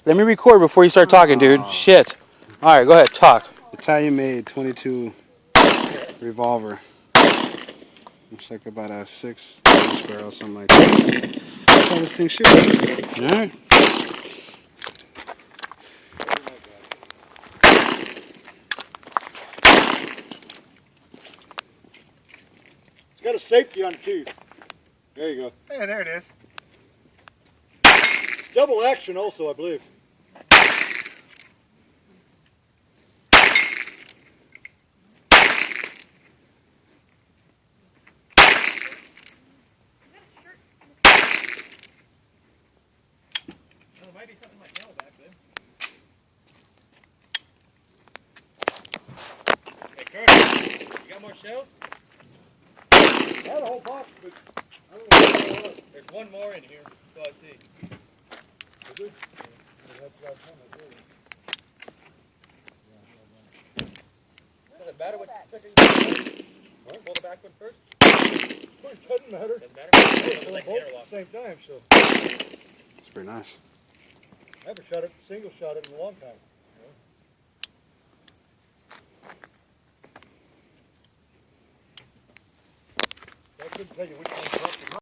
Let me record before you start talking, dude. Shit. All right, go ahead. Talk. Italian made 22 revolver. Looks like about a 6-inch barrel, something like that. That's how this thing shoots. All right. It's got a safety on it too. There you go. Hey, there it is. Double action also, I believe. There might be something like nail back then. Hey, Curtis, you got more shells? I had a whole box, but I don't know what it was. There's one more in here, so I see. Is it? Does it matter what sticker you put? Pull the back one first? It doesn't matter. Doesn't matter? They're It's like both interlock. at the same time, so It's pretty nice. I haven't shot it, single shot it in a long time. I couldn't tell you which one's left.